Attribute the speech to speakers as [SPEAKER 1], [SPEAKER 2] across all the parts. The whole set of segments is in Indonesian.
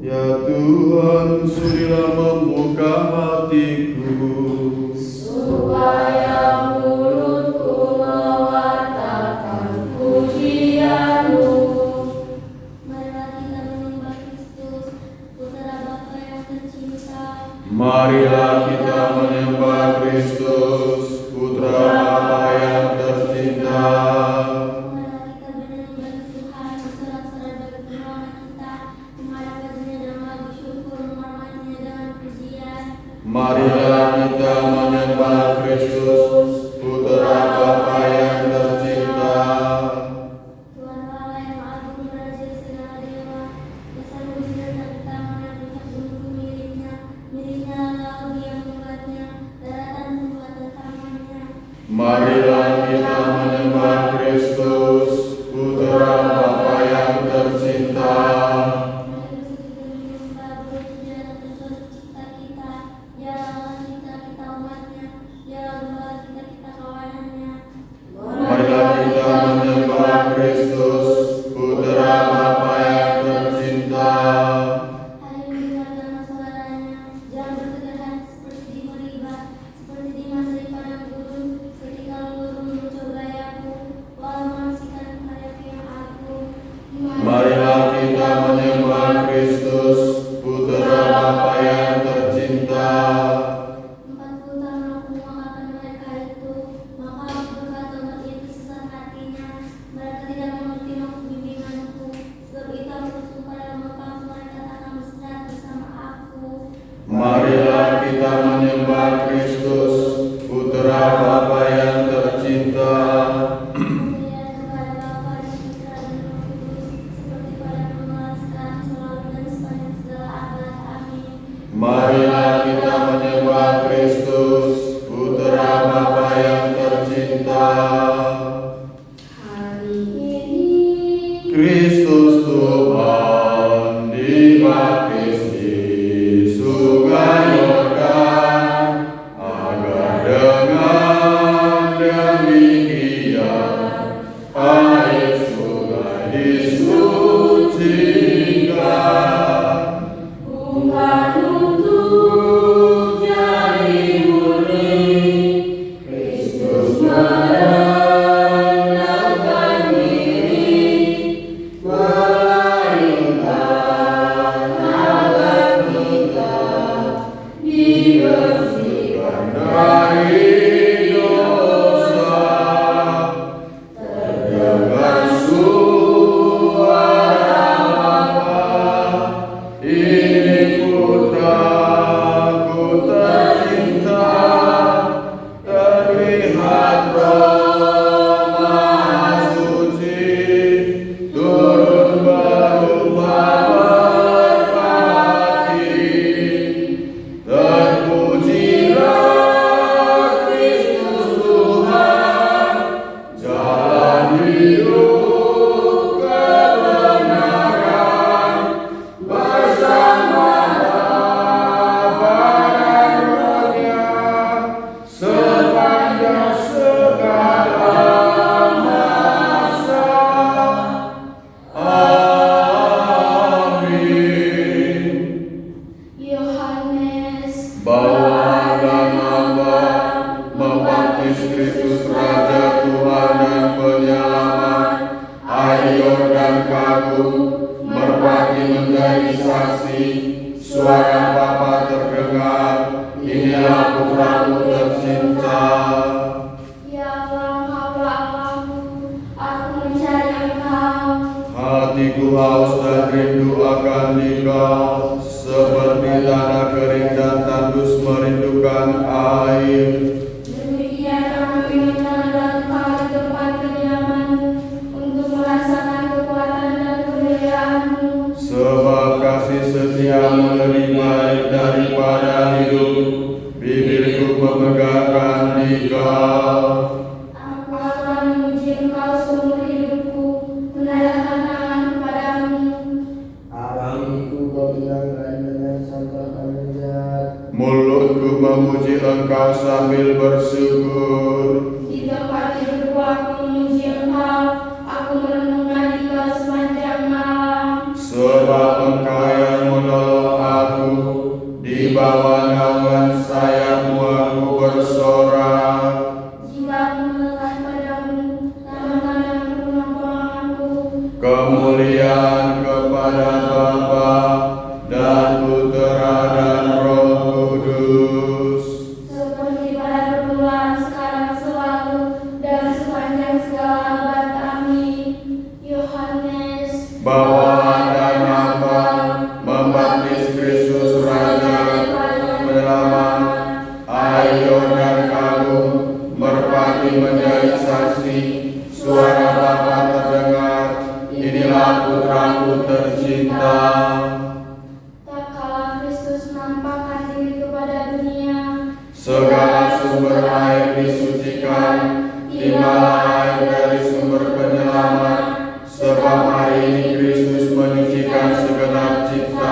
[SPEAKER 1] Ya Tuhan, sudilah membuka hatiku,
[SPEAKER 2] supaya mulutku mewartakan pujian-Mu. Marilah kita menyembah Kristus, Putra Bapa yang tercinta.
[SPEAKER 1] marilah kita menyembah Kristus, Putra Bapa yang tercinta.
[SPEAKER 2] Marilah kita menyembah Tuhan, bersorak-sorai bagi Tuhan kita, menghadap-Nya dengan lagu syukur, menghormatinya dengan pujian.
[SPEAKER 1] Marilah kita menyembah Kristus, Putra Bapa yang tercinta.
[SPEAKER 2] Tuhan Allah yang agung, Raja segala dewa, besar wujudnya tak tangan dan puncak gunung miliknya, miliknya laut yang membuatnya, daratan pembuatan tangannya.
[SPEAKER 1] Marilah kita menyembah Kristus, Putra Bapa yang tercinta.
[SPEAKER 2] Mari bersujud dan menyembah puji dan pencipta kita, ya Allah kita, kita umatnya, ya Allah kita, kita kawanannya.
[SPEAKER 1] Marilah kita menyembah Kristus, Putra Bapa yang tercinta.
[SPEAKER 2] Hari ini dengarkanlah suaranya, jangan bertegar hati seperti di Meribah, seperti di masa di padang gurun, ketika gurun mencobai aku, walau menyaksikan karya yang agung.
[SPEAKER 1] Marilah kita menyembah Kristus, Putra Bapa yang tercinta.
[SPEAKER 2] 40 tahun aku mengamalkan mereka itu, maka aku berkata umat itu sesat hatinya. Mereka tidak mengerti maksud bimbinganku, sebab itu aku bersumpah dalam Bapa, mereka tak akan berserat bersama aku.
[SPEAKER 1] Marilah kita menyembah Kristus, Putra Bapa yang tercinta.
[SPEAKER 2] Kemuliaan kepada Bapa dan Putra dan Roh Kudus, seperti pada permulaan, sekarang, selalu, dan sepanjang segala abad. Amin.
[SPEAKER 1] Marilah kita menyembah Kristus, Putra Bapa yang tercinta.
[SPEAKER 2] Hari ini
[SPEAKER 1] Kristus Tuhan dibaptis di Sungai Yordan, agar dengan demikian air sungai disucikan.
[SPEAKER 2] bukan untuk jadi murni, Kristus merendahkan diri, melainkan agar kita dibersihkan
[SPEAKER 1] Dari dosa terdengar suara Bapa, ini putraku tercinta, terlihat Roh Maha Suci turun berubah merpati. Terpujilah Kristus Tuhan, jalan hidup kebenaran, bersama Bapa dan Roh-Nya, sepanjang segala masa. Amin.
[SPEAKER 2] Yohanes
[SPEAKER 1] Bawa dan hamba membaptis Kristus Raja Tuhan dan Penyelamat. Air Yordan kagum, merpati menjadi saksi. Suara Bapa terdengar, inilah putraku tercinta.
[SPEAKER 2] Ya Allah, Engkaulah Allahku, aku mencari Engkau.
[SPEAKER 1] Hatiku haus dan rindu akan Engkau, seperti tanah kering dan tandus merindukan air.
[SPEAKER 2] Demikian aku ingin mengenal Engkau di tempat kediaman-Mu, untuk merasakan kekuatan dan kemuliaan-Mu.
[SPEAKER 1] Sebab kasih setiamu lebih baik daripada hidup, bibirku memegahkan Engkau.
[SPEAKER 2] Aku akan memuji Engkau seumur hidupku, menadahkan tangan kepadamu.
[SPEAKER 3] Hatiku kau bilang lain dengan sampaikan jahat.
[SPEAKER 1] Mulutku memuji Engkau sambil bersyukur.
[SPEAKER 2] Di tempat tidurku aku memuji Engkau, aku merenungkan Engkau sepanjang malam.
[SPEAKER 1] Sebab Engkau yang menolong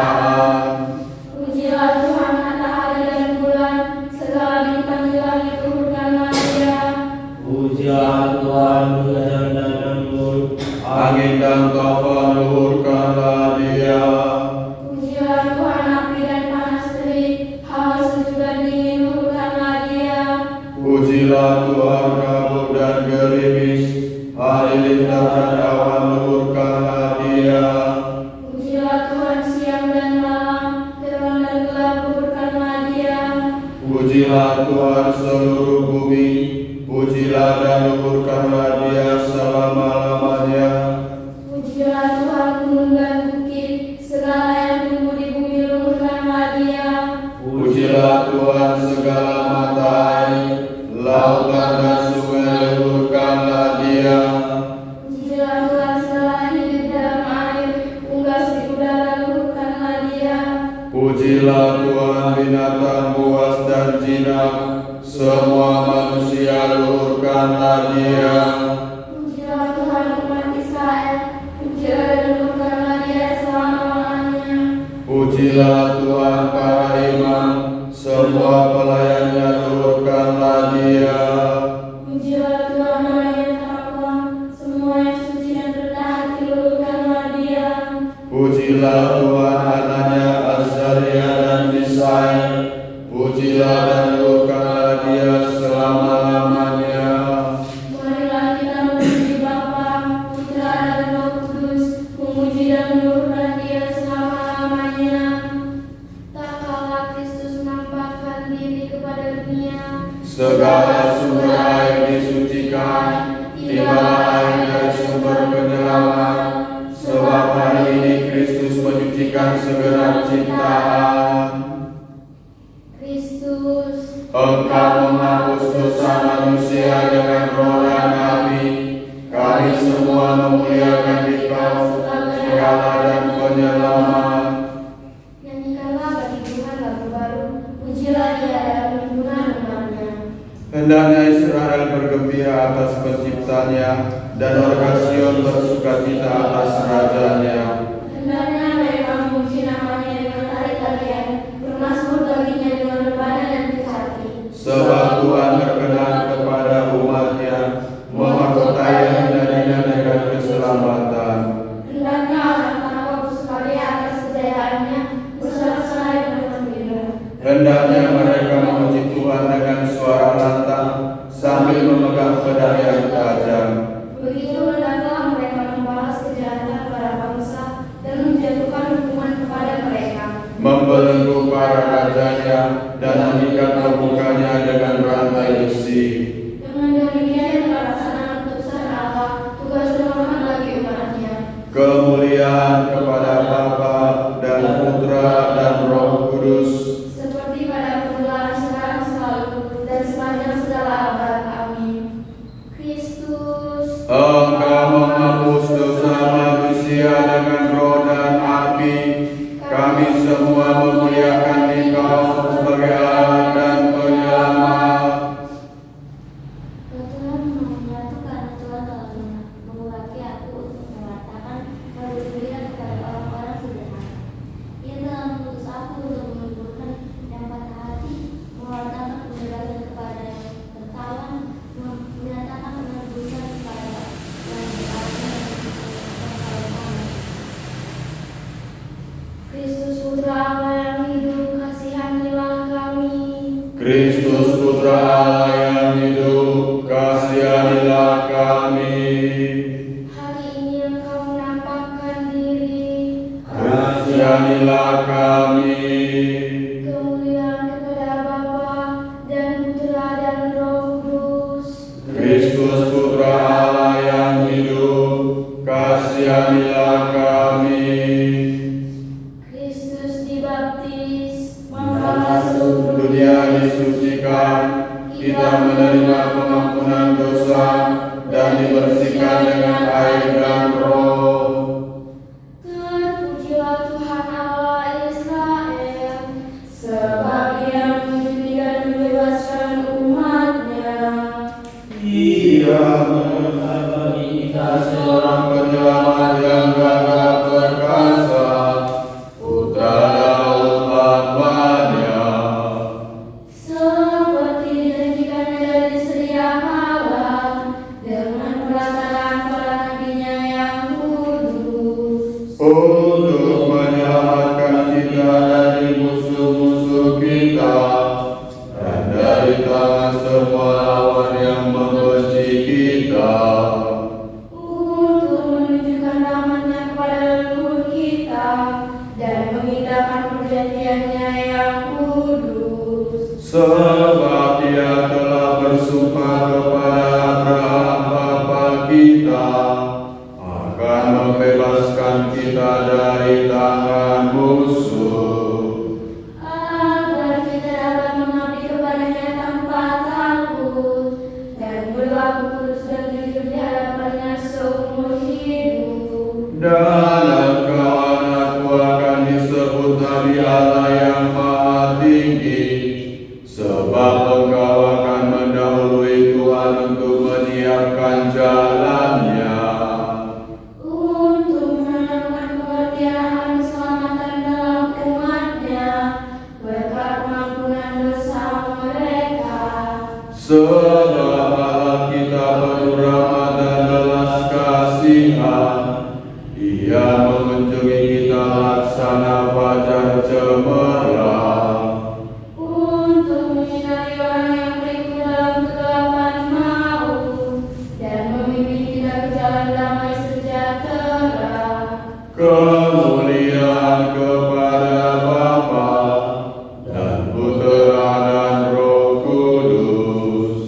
[SPEAKER 1] cintaan.
[SPEAKER 2] Pujilah Tuhan matahari dan bulan, segala bintang di langit turutkanlah Dia.
[SPEAKER 3] Pujilah Tuhan hujan dan embun,
[SPEAKER 1] Angin dan taufan luhurkanlah Dia.
[SPEAKER 2] Pujilah Tuhan api dan panas terik, hawa sejuk dan dingin turutkanlah Dia.
[SPEAKER 1] Pujilah Tuhan kabut dan gerimis, halilintar dan awan luhurkanlah Dia.
[SPEAKER 2] Pujilah Tuhan siang dan malam, terang dan gelap turutkanlah Dia.
[SPEAKER 1] Pujilah Tuhan seluruh bumi, pujilah dan luhurkanlah Dia selama-lamanya.
[SPEAKER 2] Pujilah Tuhan gunung dan bukit, segala yang tumbuh di bumi luhurkanlah Dia.
[SPEAKER 1] Pujilah Tuhan segala mata air, lautan dan sungai luhurkanlah Dia.
[SPEAKER 2] Pujilah Tuhan segala yang hidup dalam air, unggas di udara luhurkanlah Dia.
[SPEAKER 1] Pujilah Tuhan binatang buas dan jinak, semua manusia luhurkanlah Dia.
[SPEAKER 2] Pujilah Tuhan umat Israel, pujilah dan luhurkanlah Dia selama-lamanya.
[SPEAKER 1] Pujilah Tuhan para imam, semua pelayannya luhurkanlah Dia.
[SPEAKER 2] Pujilah Tuhan orang yang takwa, semua yang suci dan rendah hati luhurkanlah Dia.
[SPEAKER 1] Pujilah Tuhan anaknya Azaria dan Misael, pujilah dan luhurkanlah Dia selama-lamanya.
[SPEAKER 2] Marilah kita memuji Bapa, Putra dan Roh Kudus, memuji dan meluhurkan Dia selama-lamanya. Tak kala Kristus menampakkan diri kepada dunia,
[SPEAKER 1] Segala sumber air disucikan, tibalah air dari sumber penyelamat. Sebab hari ini Kristus menyucikan segenap ciptaan.
[SPEAKER 2] Kristus,
[SPEAKER 1] Engkau menghapus dosa manusia dengan roh dan api. Kami semua memuliakan Dikau segala dan penyelamat.
[SPEAKER 2] nyanyikanlah bagi Tuhan lagu baru, pujilah Dia dalam lindungan umat-Nya.
[SPEAKER 1] Hendaknya Israel bergembira atas penciptanya, dan warga Sion bersukacita atas rajanya.
[SPEAKER 2] Hendaknya mereka memuji namanya dengan tari-tarian, bermazmur baginya dengan rebana dan kehati.
[SPEAKER 1] Sebab Tuhan berkenan kepada umatnya, memahkotai hina-hina dengan keselamatan.
[SPEAKER 2] Hendaknya orang takwa bersukaria atas kejayaannya, bersorak-sorai dengan gembira.
[SPEAKER 1] Hendaknya mereka memuji Tuhan dengan suara lantang, sambil memegang pedang yang tajam.
[SPEAKER 2] Begitu hendaklah mereka membalas kejahatan para bangsa dan menjatuhkan hukuman kepada mereka.
[SPEAKER 1] Membelenggu para rajanya dan mengikat pembukanya dengan rantai besi.
[SPEAKER 2] Dengan demikian melaksanakan putusan Allah, tugas terhormat bagi umat-Nya.
[SPEAKER 1] Kemuliaan kepada Bapa dan Putra dan Roh Kudus,
[SPEAKER 2] Seperti pada permulaan sekarang selalu dan sepanjang segala abad. Amin. Kristus,
[SPEAKER 1] Engkau menghapus dosa manusia dengan roh dan api. Kami semua memuliakan Dikau sebagai Allah dan penyelamat.
[SPEAKER 2] Tuhan menyatukan Tuhan telah mengurapi aku untuk mengatakan bergembira kepada orang-orang sederhana. Ia telah mengutus aku untuk menguburkan yang patah hati, mengatakan penjelasan kepada yang tertawan, menyatakan penebusan kepada yang berarti dan salah. Kristus Putra Allah yang hidup, kasihanilah kami.
[SPEAKER 1] Kristus Putra Allah yang hidup, kasihanilah kami.
[SPEAKER 2] Hari ini Engkau menampakkan diri,
[SPEAKER 1] Kasihanilah kami.
[SPEAKER 2] kemuliaan kepada Bapa dan Putra dan Roh Kudus.
[SPEAKER 1] Kristus Putra Allah yang hidup, kasihanilah kami.
[SPEAKER 2] Kristus dibaptis,
[SPEAKER 1] Maka seluruh dunia disucikan, kita menerima pengampunan dosa dan dibersihkan dengan air dan roh.
[SPEAKER 2] terpujilah Tuhan Allah Israel, sebab Ia menjadi dan membebaskan umat-Nya.
[SPEAKER 1] Ia mengangkat bagi kita seorang penyelamat yang gagah perkasa, Putra
[SPEAKER 4] perjanjiannya yang kudus.
[SPEAKER 1] Sebab Dia telah bersumpah kepada Abraham bapa kita akan membebaskan kita dari tangan musuh.
[SPEAKER 4] Agar kita dapat mengabdi kepadanya tanpa takut dan berlaku kudus dan jujur di hadapannya seumur hidup.
[SPEAKER 1] Dan engkau anakku akan disebut Nabi Allah yang Maha Tinggi, sebab engkau akan mendahului Tuhan untuk menyiapkan jalannya.
[SPEAKER 4] Untuk menanamkan pengertian akan keselamatan dalam umatnya, berkat pengampunan dosa mereka.
[SPEAKER 1] Sebab Allah kita penuh rahmat dan belas kasihan, Ia mengunjungi kita laksana fajar cemerlang.
[SPEAKER 4] Untuk menyinari orang yang berikut dalam kegelapan maut dan memimpin kita ke jalan damai sejahtera.
[SPEAKER 1] Kemuliaan kepada Bapa dan Putera dan Roh Kudus.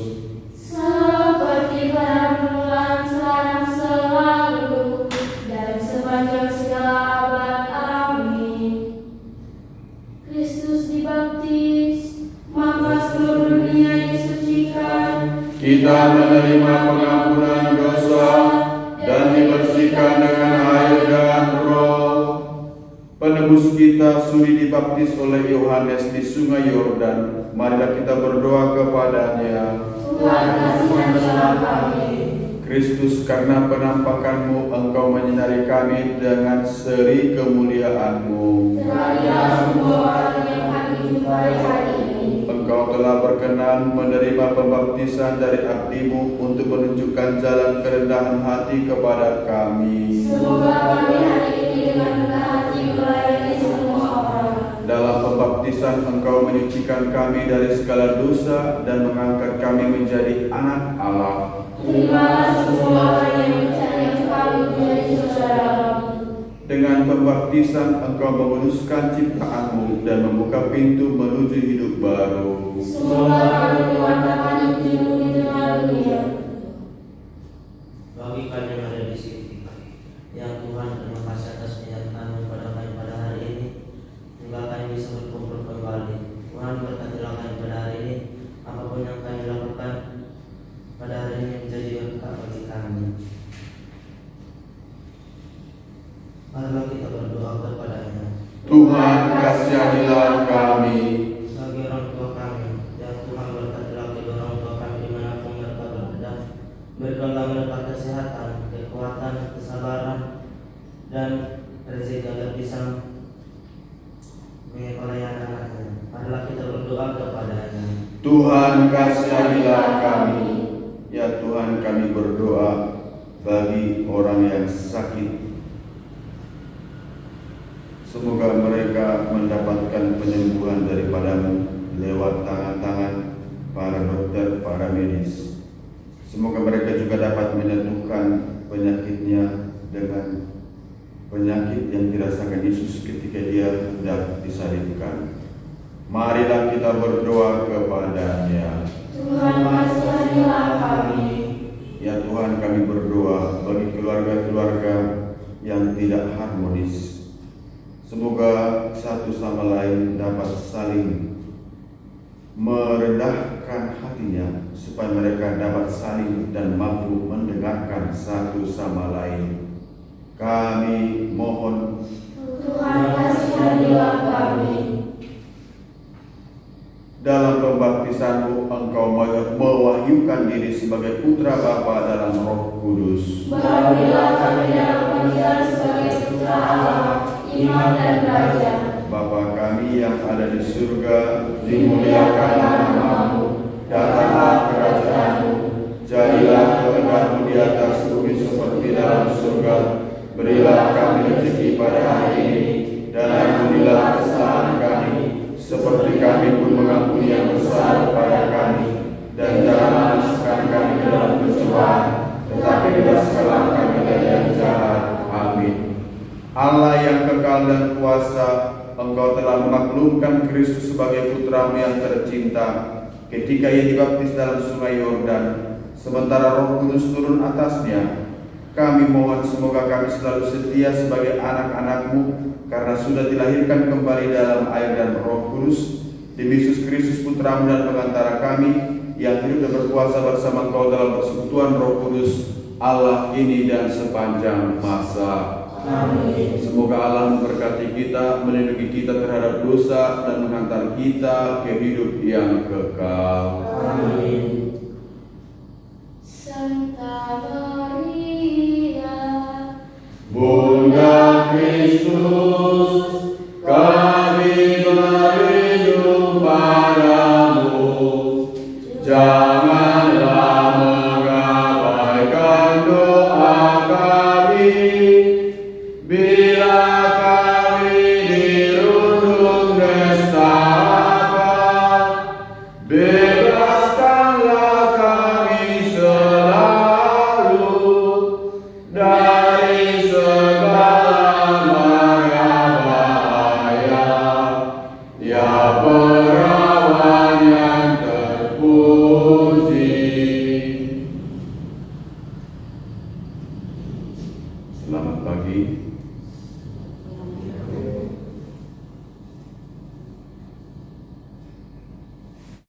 [SPEAKER 4] Seperti pada permulaan, sekarang, selalu, dan sepanjang segala abad. Amin. Kristus dibaptis, maka seluruh dunia disucikan.
[SPEAKER 1] Kita menerima pengampunan dosa dan dibersihkan dengan air dan Roh. Penebus kita sudi dibaptis oleh Yohanes di Sungai Yordan. Marilah kita berdoa kepadanya.
[SPEAKER 4] Tuhan kasihanilah kami.
[SPEAKER 1] Kristus, karena penampakan-Mu Engkau menyinari kami dengan seri kemuliaan-Mu.
[SPEAKER 4] Teranglah semua orang yang kami jumpai hari ini.
[SPEAKER 1] Engkau telah berkenan menerima pembaptisan dari abdi-Mu untuk menunjukkan jalan kerendahan hati kepada kami.
[SPEAKER 4] Semoga kami hari ini dengan rendah hati melayani semua orang.
[SPEAKER 1] Dalam pembaptisan Engkau menyucikan kami dari segala dosa dan mengangkat kami menjadi anak Allah.
[SPEAKER 4] Terimalah semua orang yang percaya kami menjadi saudaramu.
[SPEAKER 1] Dengan pembaptisan Engkau menguduskan ciptaan-Mu dan membuka pintu menuju hidup baru.
[SPEAKER 4] Semoga kami mewartakan Injil-Mu di tengah dunia.
[SPEAKER 3] Bagi kami yang ada di sini, ya Tuhan, terima kasih atas penyertaan-Mu pada kami pada hari ini, hingga kami bisa berkumpul kembali. Tuhan, berkatilah kami pada hari ini, apapun yang kami lakukan pada hari ini menjadi berkat bagi kami. Marilah kita berdoa kepadanya.
[SPEAKER 1] Tuhan, kasihanilah kami.
[SPEAKER 3] Bagi orang tua kami, ya Tuhan, berkatilah kedua orang tua kami dimanapun mereka berada. Berikanlah mereka kesehatan, kekuatan, kesabaran, dan rezeki agar bisa mengikuti anak-anaknya. Marilah kita berdoa kepadanya.
[SPEAKER 1] Tuhan, kasihanilah kami. Ya Tuhan, kami berdoa bagi orang yang sakit. Semoga mereka mendapatkan penyembuhan daripada-Mu lewat tangan-tangan para dokter, para medis. Semoga mereka juga dapat menyembuhkan penyakitnya dengan penyakit yang dirasakan Yesus ketika Dia hendak disalibkan. Marilah kita berdoa kepadanya.
[SPEAKER 4] Tuhan, kasihanilah kami.
[SPEAKER 1] Ya Tuhan, kami berdoa bagi keluarga-keluarga yang tidak harmonis. Semoga satu sama lain dapat saling merendahkan hatinya, supaya mereka dapat saling dan mampu mendengarkan satu sama lain. Kami mohon.
[SPEAKER 4] Tuhan, kasihanilah kami.
[SPEAKER 1] Dalam pembaptisan-Mu Engkau mewahyukan diri sebagai putra Bapa dalam Roh Kudus.
[SPEAKER 4] Berilah kami dalam panggilan sebagai putra Allah, imam dan raja.
[SPEAKER 1] Bapa kami yang ada di surga, dimuliakanlah nama-Mu, datanglah kerajaan-Mu, jadilah kehendak-Mu di atas bumi seperti dalam surga. Berilah kami rezeki pada hari ini, dan ampunilah kesalahan kami, seperti kami pun mengampuni yang bersalah kepada kami, dan jangan masukkan kami ke dalam pencobaan, tetapi bebaskanlah kami dari yang jahat. Amin. Allah yang kekal dan kuasa, Engkau telah memaklumkan Kristus sebagai putramu yang tercinta ketika ia dibaptis dalam sungai Yordan, sementara Roh Kudus turun atasnya. Kami mohon semoga kami selalu setia sebagai anak-anak-Mu karena sudah dilahirkan kembali dalam air dan Roh Kudus, demi Yesus Kristus putramu dan pengantara kami, yang hidup dan berkuasa bersama Engkau dalam persekutuan Roh Kudus, Allah ini dan sepanjang masa.
[SPEAKER 4] Amin.
[SPEAKER 1] Semoga Allah memberkati kita, melindungi kita terhadap dosa, dan menghantar kita ke hidup yang kekal.
[SPEAKER 4] Amin. Santa Maria,
[SPEAKER 1] Bunda Kristus,